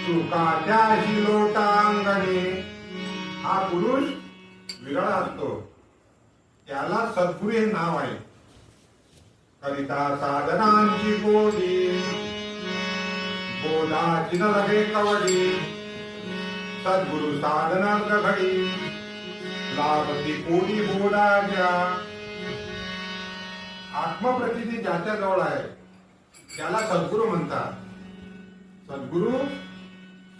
सुखाच्याशी लोटांगणी हा पुरुष विरळ असतो, त्याला सद्गुरू हे नाव आहे. करिता साधनांची गोडी बोधाची न लगे कवडी, सद्गुरु साधनार्थ घडी लाभती कोडी बोधाच्या. आत्मप्रतिती ज्याच्या जवळ आहे त्याला सद्गुरू म्हणतात. सद्गुरू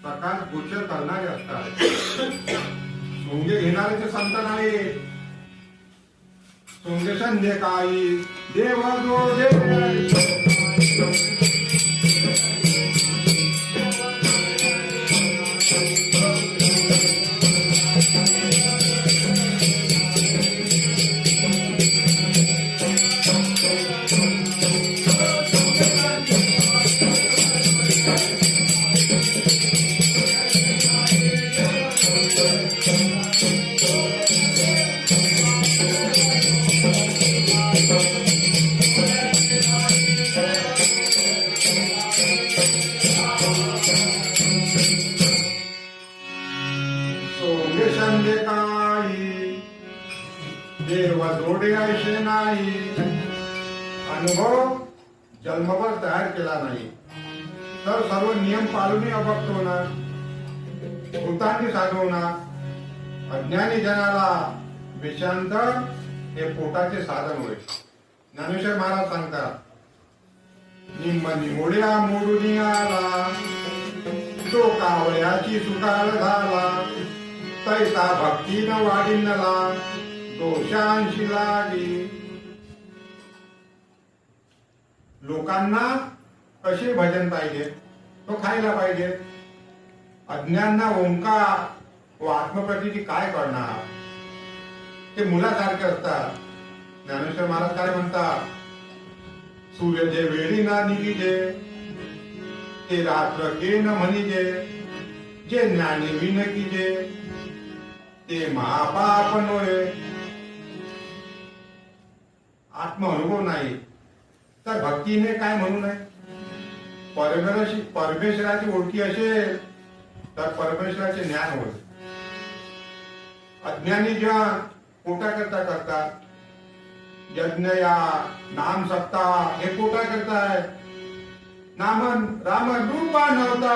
प्रकाश गोचर करणारे असतात, सोंगे घेणारे संत नाही. सोंगे संध्याकाळी देव जोडे देव जोडे ऐसे नाही. अनुभव जन्मभर तयार केला नाही तर सर्व नियम पाळूनही अभक्त होणार, भूतांनी साधवणार. अज्ञानी जनाला विषांत हे पोटाचे साधन होय. ज्ञानेश्वर महाराज सांगतात, निम्म निमोड्या मोडून आला, तो कावळ्याची सुकाळ झाला, तैसा भक्तीन वाढीनला, दोषांशी लागी. लोकांना कसे भजन पाहिजे, तो खायला पाहिजे. अज्ञांना ओंकार व आत्मप्रतीची काय करणार, ते मुलासारखे असतात. ज्ञानेश्वर महाराज काय म्हणतात, सूर्य जे वेळी ना निघिजे, ते रात्र के न म्हणिजे, जे ज्ञानी विन कीजे, ते महापाप नोहे. आत्म अनुभव नाही तर भक्तीने काय म्हणू नये. परमेश्वराची ओळखी असेल तर परमेश्वराचे ज्ञान होईल. अज्ञानी जन पोटा करता करतात. यज्ञ या नाम सप्ताह हे पोटा करताय. नाम राम रूपा नव्हता